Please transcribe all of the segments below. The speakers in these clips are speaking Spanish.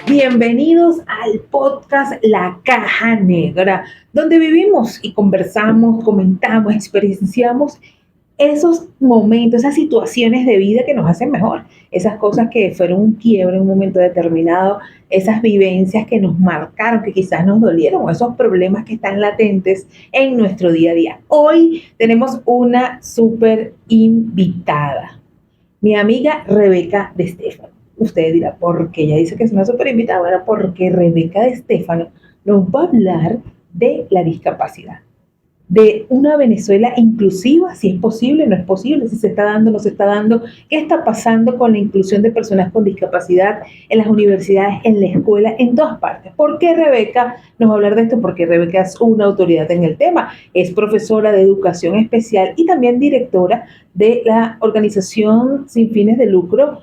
Bienvenidos al podcast La Caja Negra, donde vivimos y conversamos, comentamos, experienciamos esos momentos, esas situaciones de vida que nos hacen mejor, esas cosas que fueron un quiebre en un momento determinado, esas vivencias que nos marcaron, que quizás nos dolieron, o esos problemas que están latentes en nuestro día a día. Hoy tenemos una súper invitada, mi amiga Rebeca de Stefano. Usted dirá, ¿por qué ella dice que es una súper invitada? Bueno, porque Rebeca de Stefano nos va a hablar de la discapacidad, de una Venezuela inclusiva, si es posible, no es posible, si se está dando, no se está dando, qué está pasando con la inclusión de personas con discapacidad en las universidades, en la escuela, en todas partes. ¿Por qué Rebeca nos va a hablar de esto? Porque Rebeca es una autoridad en el tema, es profesora de educación especial y también directora de la organización sin fines de lucro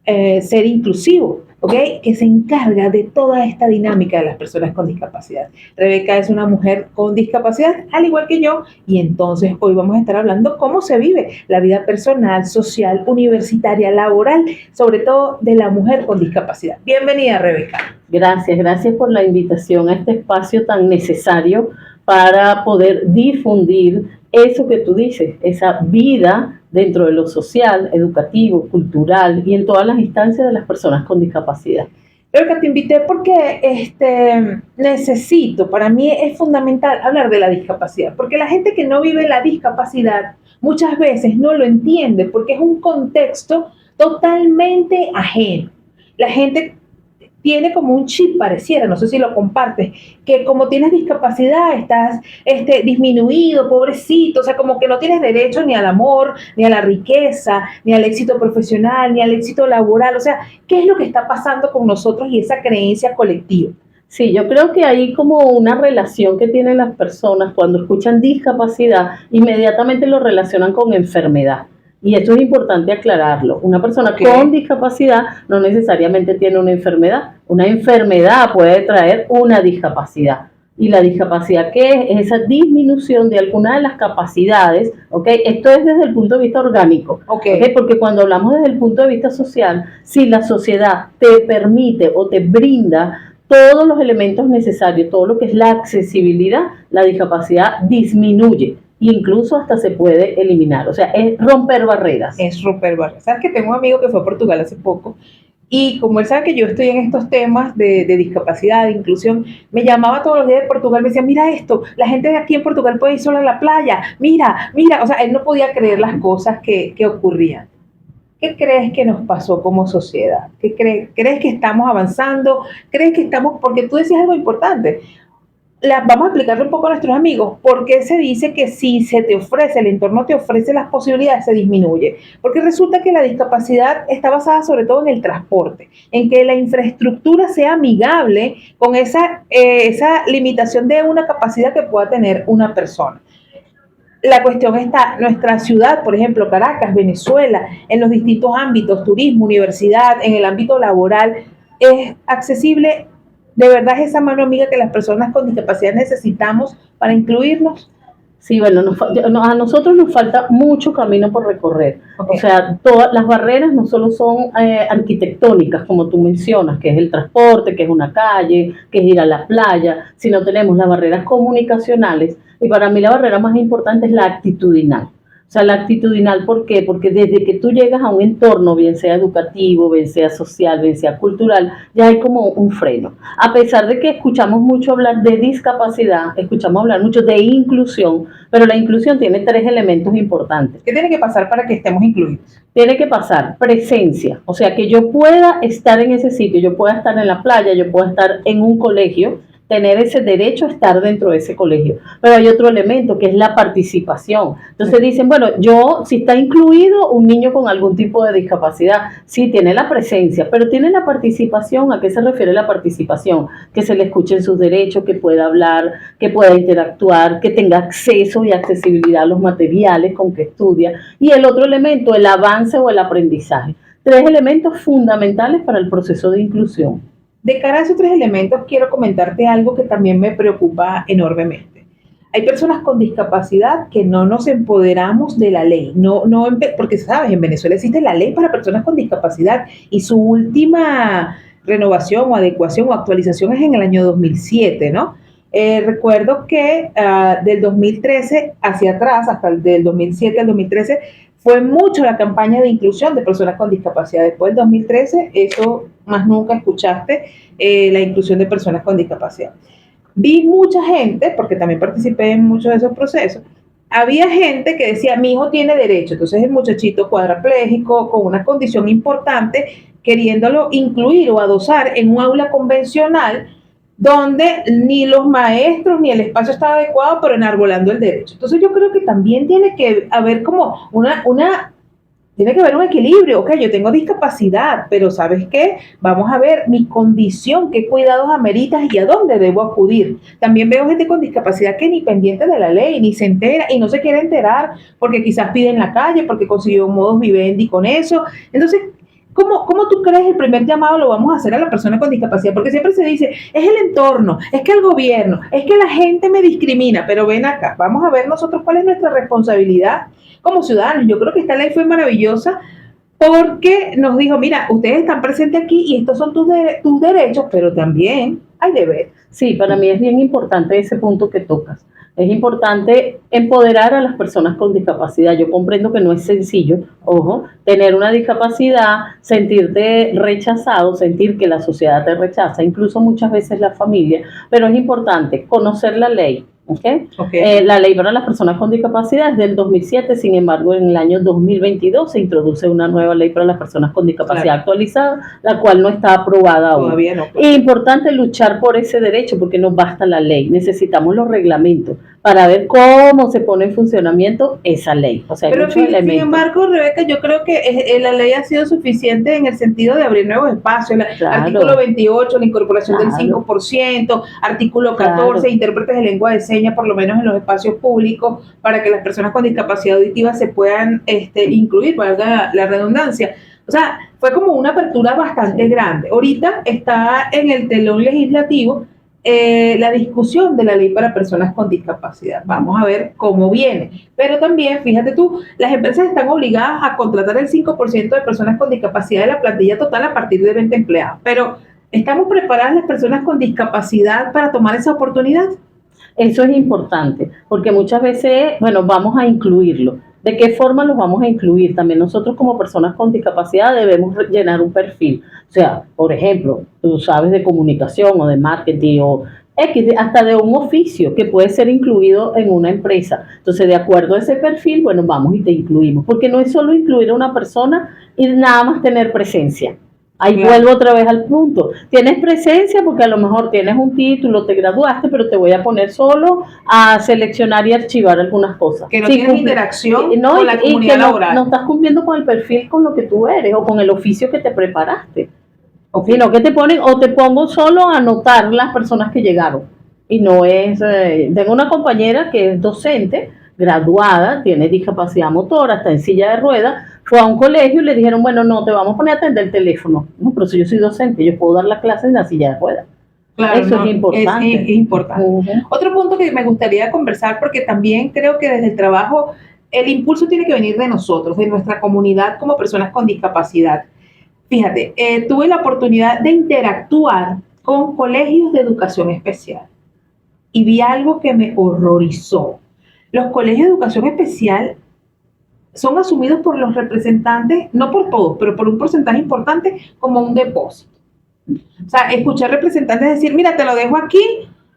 Ser Inclusivo, ¿ok? Que se encarga de toda esta dinámica de las personas con discapacidad. Rebeca es una mujer con discapacidad, al igual que yo, y entonces hoy vamos a estar hablando cómo se vive la vida personal, social, universitaria, laboral, sobre todo de la mujer con discapacidad. Bienvenida, Rebeca. Gracias por la invitación a este espacio tan necesario para poder difundir eso que tú dices, esa vida dentro de lo social, educativo, cultural y en todas las instancias de las personas con discapacidad. Rebeca, te invité porque necesito, para mí es fundamental hablar de la discapacidad, porque la gente que no vive la discapacidad muchas veces no lo entiende, porque es un contexto totalmente ajeno. La gente tiene como un chip, pareciera, no sé si lo compartes, que como tienes discapacidad estás disminuido, pobrecito, o sea, como que no tienes derecho ni al amor, ni a la riqueza, ni al éxito profesional, ni al éxito laboral. O sea, ¿qué es lo que está pasando con nosotros y esa creencia colectiva? Sí, yo creo que hay como una relación que tienen las personas cuando escuchan discapacidad, inmediatamente lo relacionan con enfermedad. Y esto es importante aclararlo. Una persona con discapacidad no necesariamente tiene una enfermedad. Una enfermedad puede traer una discapacidad. Y la discapacidad, ¿qué es? Es esa disminución de alguna de las capacidades, ¿ok? Esto es desde el punto de vista orgánico, ¿ok? Porque cuando hablamos desde el punto de vista social, si la sociedad te permite o te brinda todos los elementos necesarios, todo lo que es la accesibilidad, la discapacidad disminuye. Incluso hasta se puede eliminar, o sea, es romper barreras. Es romper barreras. ¿Sabes que tengo un amigo que fue a Portugal hace poco? Y como él sabe que yo estoy en estos temas de discapacidad, de inclusión, me llamaba todos los días de Portugal, me decía, mira esto, la gente de aquí en Portugal puede ir sola a la playa, mira, o sea, él no podía creer las cosas que ocurrían. ¿Qué crees que nos pasó como sociedad? ¿Crees que estamos avanzando? ¿Crees que estamos, porque tú decías algo importante? Vamos a explicarle un poco a nuestros amigos por qué se dice que si se te ofrece, el entorno te ofrece las posibilidades, se disminuye. Porque resulta que la discapacidad está basada sobre todo en el transporte, en que la infraestructura sea amigable con esa limitación de una capacidad que pueda tener una persona. La cuestión está, nuestra ciudad, por ejemplo, Caracas, Venezuela, en los distintos ámbitos, turismo, universidad, en el ámbito laboral, es accesible. ¿De verdad es esa mano amiga que las personas con discapacidad necesitamos para incluirnos? Sí, bueno, a nosotros nos falta mucho camino por recorrer. O sea, todas las barreras no solo son arquitectónicas, como tú mencionas, que es el transporte, que es una calle, que es ir a la playa, sino tenemos las barreras comunicacionales. Y para mí la barrera más importante es la actitudinal. O sea, la actitudinal, ¿por qué? Porque desde que tú llegas a un entorno, bien sea educativo, bien sea social, bien sea cultural, ya hay como un freno. A pesar de que escuchamos mucho hablar de discapacidad, escuchamos hablar mucho de inclusión, pero la inclusión tiene 3 elementos importantes. ¿Qué tiene que pasar para que estemos incluidos? Tiene que pasar presencia, o sea, que yo pueda estar en ese sitio, yo pueda estar en la playa, yo pueda estar en un colegio, tener ese derecho a estar dentro de ese colegio. Pero hay otro elemento que es la participación. Entonces dicen, bueno, si está incluido un niño con algún tipo de discapacidad, sí tiene la presencia, pero tiene la participación. ¿A qué se refiere la participación? Que se le escuchen sus derechos, que pueda hablar, que pueda interactuar, que tenga acceso y accesibilidad a los materiales con que estudia. Y el otro elemento, el avance o el aprendizaje. 3 elementos fundamentales para el proceso de inclusión. De cara a esos 3 elementos, quiero comentarte algo que también me preocupa enormemente. hay personas con discapacidad que no nos empoderamos de la ley, porque sabes, en Venezuela existe la ley para personas con discapacidad y su última renovación o adecuación o actualización es en el año 2007, ¿no? Recuerdo que del 2013 hacia atrás, hasta el del 2007 al 2013, fue mucho la campaña de inclusión de personas con discapacidad. Después del 2013, eso más nunca escuchaste, la inclusión de personas con discapacidad. Vi mucha gente, porque también participé en muchos de esos procesos, había gente que decía, mi hijo tiene derecho, entonces el muchachito cuadraplégico con una condición importante, queriéndolo incluir o adosar en un aula convencional donde ni los maestros ni el espacio estaba adecuado, pero enarbolando el derecho. Entonces yo creo que también tiene que haber como tiene que haber un equilibrio. Ok, yo tengo discapacidad, pero ¿sabes qué? Vamos a ver mi condición, qué cuidados ameritas y a dónde debo acudir. También veo gente con discapacidad que ni pendiente de la ley, ni se entera y no se quiere enterar porque quizás pide en la calle, porque consiguió un modus vivendi con eso. Entonces, ¿cómo tú crees el primer llamado lo vamos a hacer a la persona con discapacidad? Porque siempre se dice, es el entorno, es que el gobierno, es que la gente me discrimina, pero ven acá, vamos a ver nosotros cuál es nuestra responsabilidad como ciudadanos. Yo creo que esta ley fue maravillosa porque nos dijo, mira, ustedes están presentes aquí y estos son tus derechos, pero también hay deberes. Sí, para mí es bien importante ese punto que tocas. Es importante empoderar a las personas con discapacidad. Yo comprendo que no es sencillo, ojo, tener una discapacidad, sentirte rechazado, sentir que la sociedad te rechaza, incluso muchas veces la familia, pero es importante conocer la ley. Okay. La ley para las personas con discapacidad es del 2007, sin embargo en el año 2022 se introduce una nueva ley para las personas con discapacidad actualizada, la cual no está aprobada aún. Todavía no. Es importante luchar por ese derecho porque no basta la ley, necesitamos los reglamentos para ver cómo se pone en funcionamiento esa ley. O sea, pero sin embargo, Rebeca, yo creo que la ley ha sido suficiente en el sentido de abrir nuevos espacios. Artículo 28, la incorporación del 5%, artículo 14, intérpretes de lengua de señas, por lo menos en los espacios públicos, para que las personas con discapacidad auditiva se puedan incluir, valga la redundancia. O sea, fue como una apertura bastante grande. Ahorita está en el telón legislativo la discusión de la ley para personas con discapacidad. Vamos a ver cómo viene. Pero también, fíjate tú, las empresas están obligadas a contratar el 5% de personas con discapacidad de la plantilla total a partir de 20 empleados. Pero, ¿estamos preparadas las personas con discapacidad para tomar esa oportunidad? Eso es importante, porque muchas veces, bueno, vamos a incluirlo. ¿De qué forma los vamos a incluir? También nosotros como personas con discapacidad debemos llenar un perfil. O sea, por ejemplo, tú sabes de comunicación o de marketing o hasta de un oficio que puede ser incluido en una empresa. Entonces, de acuerdo a ese perfil, bueno, vamos y te incluimos. Porque no es solo incluir a una persona y nada más tener presencia. Ahí vuelvo otra vez al punto. Tienes presencia porque a lo mejor tienes un título, te graduaste, pero te voy a poner solo a seleccionar y archivar algunas cosas. Que no tienes interacción con la comunidad laboral. No estás cumpliendo con el perfil, con lo que tú eres o con el oficio que te preparaste. Sino que te ponen, o te pongo solo a anotar las personas que llegaron. Y no es... tengo una compañera que es docente, graduada, tiene discapacidad motora, está en silla de ruedas, fue a un colegio y le dijeron, bueno, no, te vamos a poner a atender el teléfono. No, pero si yo soy docente, yo puedo dar la clase en la silla de ruedas. Claro, eso es importante. Es importante. Otro punto que me gustaría conversar, porque también creo que desde el trabajo, el impulso tiene que venir de nosotros, de nuestra comunidad como personas con discapacidad. Fíjate, tuve la oportunidad de interactuar con colegios de educación especial y vi algo que me horrorizó. Los colegios de educación especial son asumidos por los representantes, no por todos, pero por un porcentaje importante, como un depósito. O sea, escuché representantes decir, mira, te lo dejo aquí,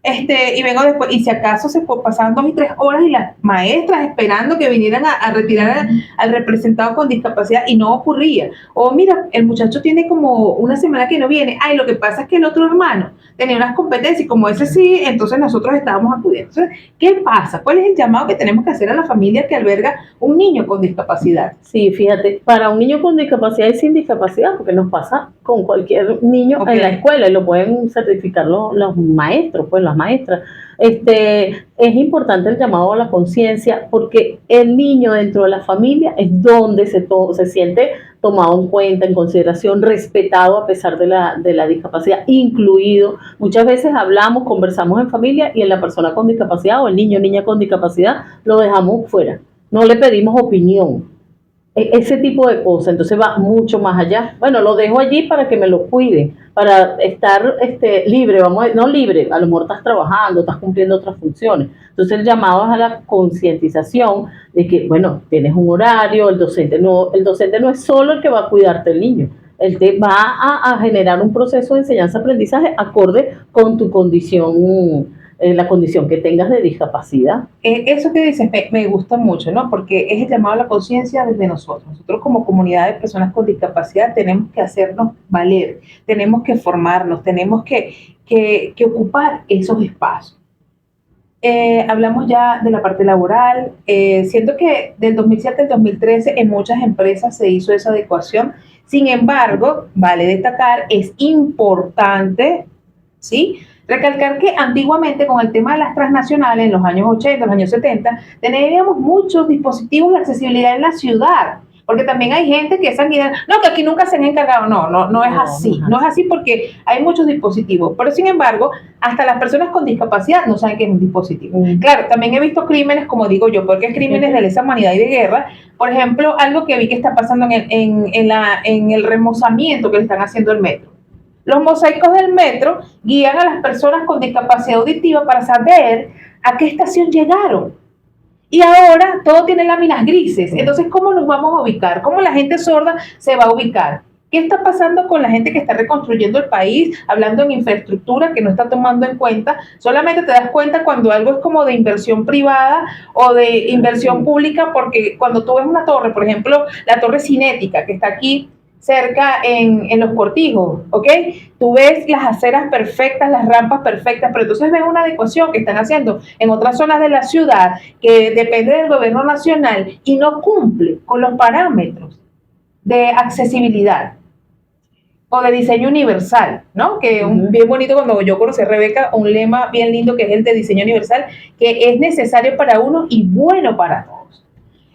y vengo después, y si acaso se pasaban 2 y 3 horas y las maestras esperando que vinieran a retirar al representado con discapacidad y no ocurría. O mira, el muchacho tiene como una semana que no viene, lo que pasa es que el otro hermano tenía unas competencias y como ese sí, entonces nosotros estábamos acudiendo. Entonces, ¿qué pasa? ¿Cuál es el llamado que tenemos que hacer a la familia que alberga un niño con discapacidad? Sí, fíjate, para un niño con discapacidad y sin discapacidad, porque nos pasa con cualquier niño en la escuela y lo pueden certificar los maestros, pues las maestras. Es importante el llamado a la conciencia porque el niño dentro de la familia es donde se siente tomado en cuenta, en consideración, respetado a pesar de la discapacidad, incluido. Muchas veces hablamos, conversamos en familia y en la persona con discapacidad o el niño o niña con discapacidad lo dejamos fuera. No le pedimos opinión. Ese tipo de cosas, entonces va mucho más allá. Bueno, lo dejo allí para que me lo cuiden, para estar libre, no libre, a lo mejor estás trabajando, estás cumpliendo otras funciones. Entonces el llamado es a la concientización de que, bueno, tienes un horario, el docente no es solo el que va a cuidarte el niño, él te va a generar un proceso de enseñanza-aprendizaje acorde con tu condición, la condición que tengas de discapacidad. Eso que dices me gusta mucho, ¿no? Porque es el llamado a la conciencia desde nosotros. Nosotros como comunidad de personas con discapacidad tenemos que hacernos valer, tenemos que formarnos, tenemos que ocupar esos espacios. Hablamos ya de la parte laboral. Siento que del 2007 al 2013 en muchas empresas se hizo esa adecuación. Sin embargo, vale destacar, es importante, ¿sí?, recalcar que antiguamente con el tema de las transnacionales, en los años 80, los años 70, teníamos muchos dispositivos de accesibilidad en la ciudad, porque también hay gente que es sanguinaria, no, que aquí nunca se han encargado, no es así, no es así porque hay muchos dispositivos, pero sin embargo, hasta las personas con discapacidad no saben qué es un dispositivo. Claro, también he visto crímenes, como digo yo, porque es crímenes de lesa humanidad y de guerra. Por ejemplo, algo que vi que está pasando en el remozamiento que le están haciendo al metro. Los mosaicos del metro guían a las personas con discapacidad auditiva para saber a qué estación llegaron. Y ahora todo tiene láminas grises. Entonces, ¿cómo nos vamos a ubicar? ¿Cómo la gente sorda se va a ubicar? ¿Qué está pasando con la gente que está reconstruyendo el país, hablando en infraestructura que no está tomando en cuenta? Solamente te das cuenta cuando algo es como de inversión privada o de inversión pública, porque cuando tú ves una torre, por ejemplo, la torre cinética que está aquí cerca en los Cortijos, ¿ok? Tú ves las aceras perfectas, las rampas perfectas, pero entonces ves una adecuación que están haciendo en otras zonas de la ciudad que depende del gobierno nacional y no cumple con los parámetros de accesibilidad o de diseño universal, ¿no? Que bien bonito cuando yo conocí a Rebeca, un lema bien lindo que es el de diseño universal, que es necesario para uno y bueno para todos.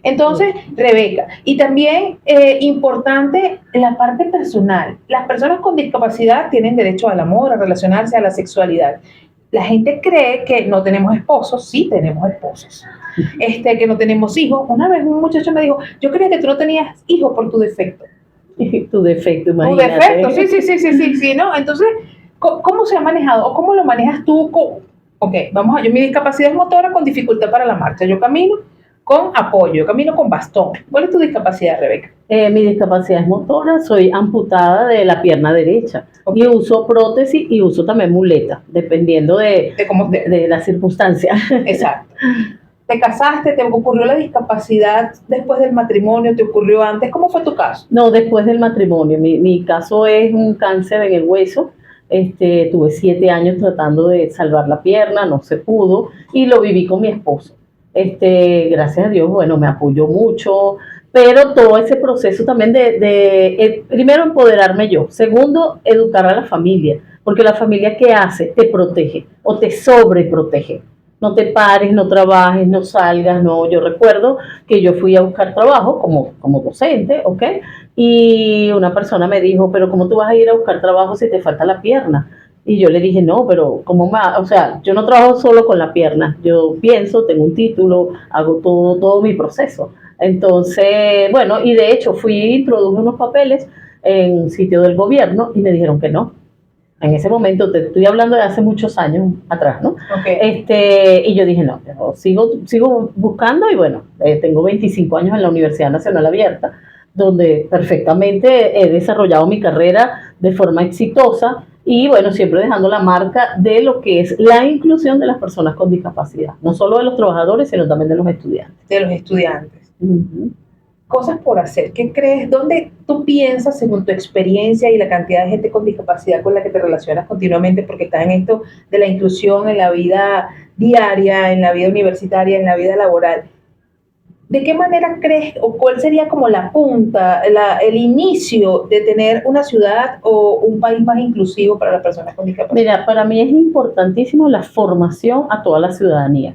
Entonces, Rebeca, y también importante la parte personal. Las personas con discapacidad tienen derecho al amor, a relacionarse, a la sexualidad. La gente cree que no tenemos esposos, sí tenemos esposos, que no tenemos hijos. Una vez un muchacho me dijo, yo creía que tú no tenías hijos por tu defecto. Tu defecto, imagínate. Tu defecto, sí, ¿no? Entonces, ¿cómo se ha manejado o cómo lo manejas tú? Ok, mi discapacidad es motora con dificultad para la marcha. Yo camino con apoyo, yo camino con bastón. ¿Cuál es tu discapacidad, Rebeca? Mi discapacidad es motora, soy amputada de la pierna derecha. Okay. Y uso prótesis y uso también muleta, dependiendo de las circunstancias. Exacto. ¿Te casaste? ¿Te ocurrió la discapacidad después del matrimonio? ¿Te ocurrió antes? ¿Cómo fue tu caso? No, después del matrimonio. Mi caso es un cáncer en el hueso. Tuve 7 años tratando de salvar la pierna, no se pudo, y lo viví con mi esposo. Gracias a Dios, bueno, me apoyó mucho, pero todo ese proceso también primero, empoderarme yo, segundo, educar a la familia, porque la familia, ¿qué hace? Te protege o te sobreprotege. No te pares, no trabajes, no salgas, no. Yo recuerdo que yo fui a buscar trabajo como docente, ¿ok? Y una persona me dijo, pero ¿cómo tú vas a ir a buscar trabajo si te falta la pierna? Y yo le dije, no, pero ¿cómo más? O sea, yo no trabajo solo con la pierna. Yo pienso, tengo un título, hago todo mi proceso. Entonces, bueno, y de hecho introduje unos papeles en sitio del gobierno y me dijeron que no. En ese momento, te estoy hablando de hace muchos años atrás, ¿no? Okay. Y yo dije, no, sigo buscando y bueno, tengo 25 años en la Universidad Nacional Abierta, donde perfectamente he desarrollado mi carrera de forma exitosa y bueno, siempre dejando la marca de lo que es la inclusión de las personas con discapacidad, no solo de los trabajadores, sino también de los estudiantes. De los estudiantes. Cosas por hacer. ¿Qué crees? ¿Dónde tú piensas, según tu experiencia y la cantidad de gente con discapacidad con la que te relacionas continuamente, porque estás en esto de la inclusión en la vida diaria, en la vida universitaria, en la vida laboral? ¿De qué manera crees o cuál sería como la punta, el inicio de tener una ciudad o un país más inclusivo para las personas con discapacidad? Mira, para mí es importantísimo la formación a toda la ciudadanía.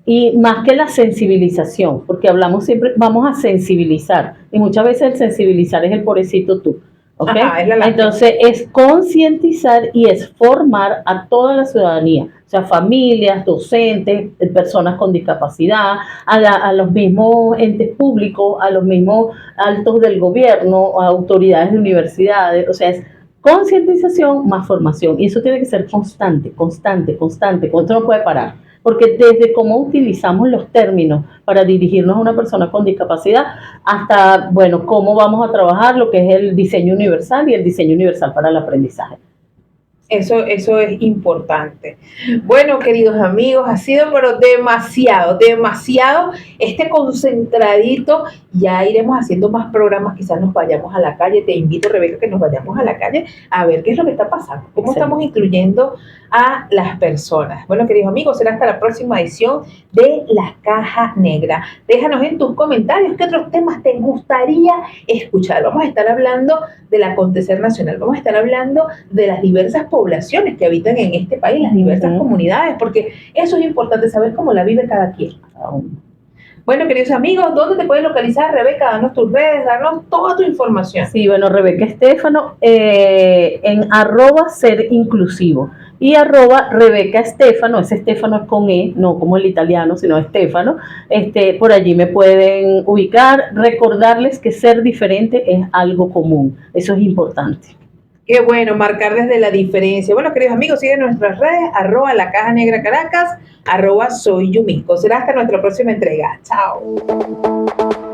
Y más que la sensibilización, porque hablamos siempre, vamos a sensibilizar. Y muchas veces el sensibilizar es el pobrecito tú. ¿Okay? Ajá, es la Entonces es concientizar y es formar a toda la ciudadanía, o sea, familias, docentes, personas con discapacidad, a los mismos entes públicos, a los mismos altos del gobierno, a autoridades de universidades, o sea, es concientización más formación y eso tiene que ser constante, constante, constante, esto no puede parar. Porque desde cómo utilizamos los términos para dirigirnos a una persona con discapacidad hasta, bueno, cómo vamos a trabajar lo que es el diseño universal y el diseño universal para el aprendizaje. Eso es importante. Bueno, queridos amigos, ha sido pero demasiado este concentradito. Ya iremos haciendo más programas, quizás nos vayamos a la calle. Te invito, Rebeca, que nos vayamos a la calle a ver qué es lo que está pasando, cómo estamos incluyendo a las personas. Bueno, queridos amigos, será hasta la próxima edición de La Caja Negra. Déjanos en tus comentarios qué otros temas te gustaría escuchar. Vamos a estar hablando del acontecer nacional, vamos a estar hablando de las diversas poblaciones que habitan en este país, las diversas comunidades, porque eso es importante, saber cómo la vive cada quien. Bueno, queridos amigos, ¿dónde te puedes localizar, Rebeca? Danos tus redes, danos toda tu información. Sí, bueno, Rebeca Estefano, en @serinclusivo y @Rebeca Estefano, ese Estefano es con E, no como el italiano, sino Estefano, por allí me pueden ubicar, recordarles que ser diferente es algo común, eso es importante. Qué bueno, marcar desde la diferencia. Bueno, queridos amigos, siguen nuestras redes, @La Caja Negra Caracas, @Soy Yumiko. Será hasta nuestra próxima entrega. Chao.